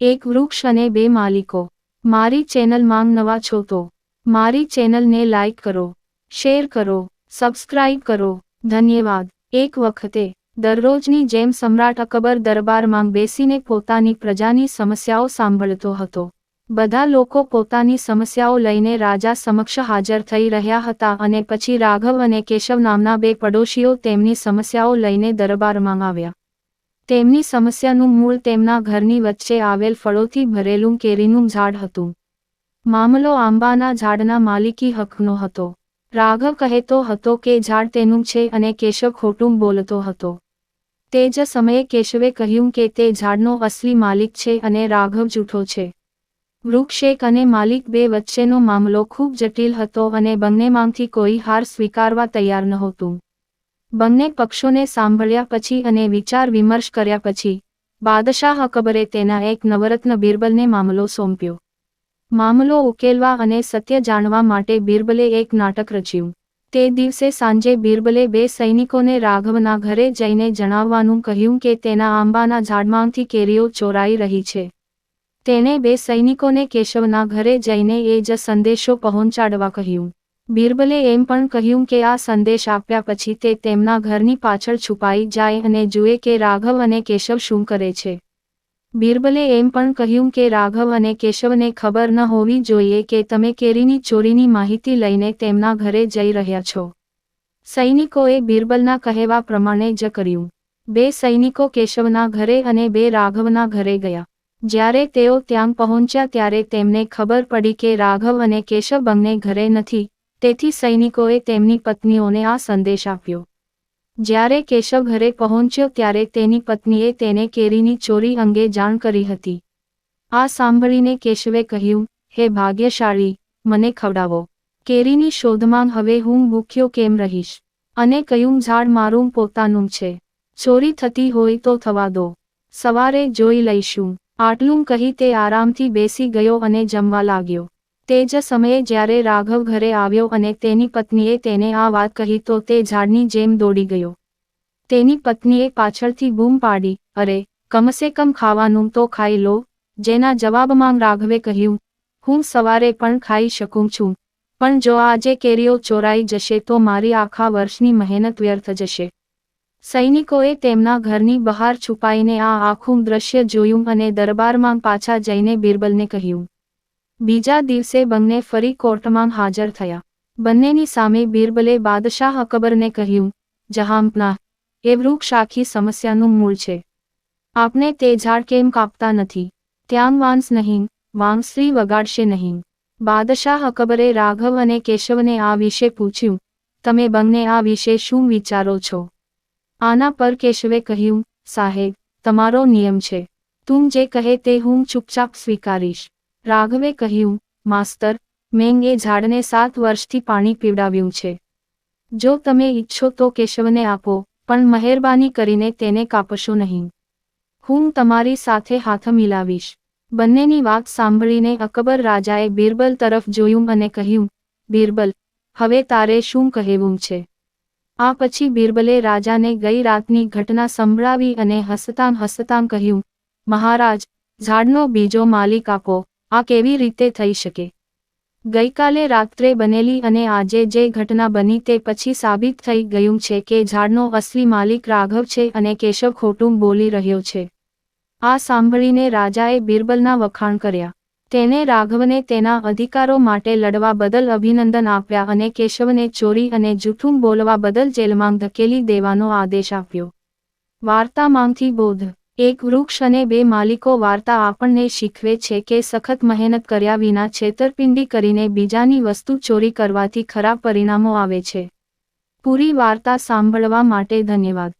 એક વૃક્ષ અને બે માલિકો. મારી ચેનલમાં નવા છો તો મારી ચેનલને લાઈક કરો, શેર કરો, સબસ્ક્રાઇબ કરો. ધન્યવાદ. એક વખતે દરરોજની જેમ સમ્રાટ અકબર દરબારમાં બેસીને પોતાની પ્રજાની સમસ્યાઓ સાંભળતો હતો. બધા લોકો પોતાની સમસ્યાઓ લઈને રાજા સમક્ષ હાજર થઈ રહ્યા હતા અને પછી રાઘવ અને કેશવ નામના બે પડોશીઓ તેમની સમસ્યાઓ લઈને દરબારમાં આવ્યા. તેમની સમસ્યાનું મૂળ તેમના ઘરની વચ્ચે આવેલ ફળોથી ભરેલું કેરીનું ઝાડ હતું. મામલો આંબાના ઝાડના માલિકી હકનો હતો. રાઘવ કહેતો હતો કે ઝાડ તેનું છે અને કેશવ ખોટું બોલતો હતો. તે જ સમયે કેશવે કહ્યું કે તે ઝાડનો અસલી માલિક છે અને રાઘવ જૂઠો છે. વૃક્ષ અને માલિક બે વચ્ચેનો મામલો ખૂબ જટિલ હતો અને બંનેમાંથી કોઈ હાર સ્વીકારવા તૈયાર નહોતું. બંને પક્ષોને સાંભળ્યા પછી અને વિચાર વિમર્શ કર્યા પછી બાદશાહ અકબરે તેના એક નવરત્ન બિરબલને મામલો સોંપ્યો. મામલો ઉકેલવા અને સત્ય જાણવા માટે બિરબલે એક નાટક રચ્યું. તે દિવસે સાંજે બિરબલે બે સૈનિકોને રાઘવના ઘરે જઈને જણાવવાનું કહ્યું કે તેના આંબાના ઝાડમાંથી કેરીઓ ચોરાઈ રહી છે. તેણે બે સૈનિકોને કેશવના ઘરે જઈને એ જ સંદેશો પહોંચાડવા કહ્યું. બિરબલે એમ પણ કહ્યું કે આ સંદેશ આપ્યા પછી તે તેમના ઘરની પાછળ છુપાઈ જાય અને જુએ કે રાઘવ અને કેશવ શું કરે છે. બિરબલે એમ પણ કહ્યું કે રાઘવ અને કેશવને ખબર ન હોવી જોઈએ કે તમે કેરીની ચોરીની માહિતી લઈને તેમના ઘરે જઈ રહ્યા છો. સૈનિકોએ બિરબલના કહેવા પ્રમાણે જ કર્યું. બે સૈનિકો કેશવના ઘરે અને બે રાઘવના ઘરે ગયા. જ્યારે તેઓ ત્યાં પહોંચ્યા ત્યારે તેમને ખબર પડી કે રાઘવ અને કેશવ બંને ઘરે નથી. તેથી સૈનિકોએ તેમની પત્નીઓને આ સંદેશ આપ્યો. જ્યારે કેશવ ઘરે પહોંચ્યો ત્યારે તેની પત્નીએ તેને કેરીની ચોરી અંગે જાણ કરી હતી. આ સાંભળીને કેશવે કહ્યું, હે ભાગ્યશાળી, મને ખવડાવો. કેરીની શોધમાં હવે હું ભૂખ્યો કેમ રહીશ? અને કયું ઝાડ મારું પોતાનું છે? ચોરી થતી હોય તો થવા દો. સવારે જોઈ લઈશું. આટલું કહી તે આરામથી બેસી ગયો અને જમવા લાગ્યો. તે જ સમયે જ્યારે રાઘવ ઘરે આવ્યો અને તેની પત્નીએ તેને આ વાત કહી તો તે ઝાડની જેમ દોડી ગયો. તેની પત્નીએ પાછળથી બૂમ પાડી, અરે, કમસે કમ ખાવાનું તો ખાઈ લો. જેના જવાબમાં રાઘવે કહ્યું, હું સવારે પણ ખાઈ શકું છું, પણ જો આજે કેરીઓ ચોરાઈ જશે તો મારી આખા વર્ષની મહેનત વ્યર્થ જશે. સૈનિકોએ તેમના ઘરની બહાર છુપાઈને આ આખું દ્રશ્ય જોયું અને દરબારમાં પાછા જઈને બિરબલને કહ્યું. બીજા દિવસે બંને ફરી કોર્ટમાં હાજર થયા. બંનેની સામે બિરબલે બાદશાહ અકબરને કહ્યું, જહાંપનાહ, એ વૃક્ષ આખી સમસ્યાનું મૂળ છે. આપણે તે ઝાડ કેમ કાપતા નથી? ત્યાં વાંસ નહીં, વાંસળી વગાડશે નહીં. બાદશાહ અકબરે રાઘવ અને કેશવને આ વિશે પૂછ્યું, તમે બંને આ વિશે શું વિચારો છો? આના પર કેશવે કહ્યું, સાહેબ, તમારો નિયમ છે. તું જે કહે તે હું ચૂપચાપ સ્વીકારીશ. રાઘવે કહ્યું, માસ્તર, મેં એ ઝાડને 7 વર્ષથી પાણી પીવડાવ્યું છે. જો તમે ઈચ્છો તો કેશવને આપો, પણ મહેરબાની કરીને તેને કાપશો નહીં. હું તમારી સાથે હાથ મિલાવીશ. બંનેની વાત સાંભળીને અકબર રાજાએ બિરબલ તરફ જોયું અને કહ્યું, બિરબલ, હવે તારે શું કહેવું છે? આ પછી બિરબલે રાજાને ગઈ રાતની ઘટના સંભળાવી અને હસતાં હસતાં કહ્યું, મહારાજ, ઝાડનો બીજો માલિક આપો. આ કેવી રીતે થઈ શકે? ગઈકાલે રાત્રે બનેલી અને આજે જે ઘટના બની તે પછી સાબિત થઈ ગયું છે કે ઝાડનો અસલી માલિક રાઘવ છે અને કેશવ ખોટું બોલી રહ્યો છે. આ સાંભળીને રાજાએ બિરબલના વખાણ કર્યા. તેણે રાઘવને તેના અધિકારો માટે લડવા બદલ અભિનંદન આપ્યા અને કેશવને ચોરી અને જૂઠું બોલવા બદલ જેલમાં ધકેલી દેવાનો આદેશ આપ્યો. વાર્તામાંથી બોધ. એક વૃક્ષ અને બે માલિકો વાર્તા આપણને શીખવે છે કે સખત મહેનત કર્યા વિના છેતરપિંડી કરીને બીજાની વસ્તુ ચોરી કરવાથી ખરાબ પરિણામો આવે છે. પૂરી વાર્તા સાંભળવા માટે ધન્યવાદ.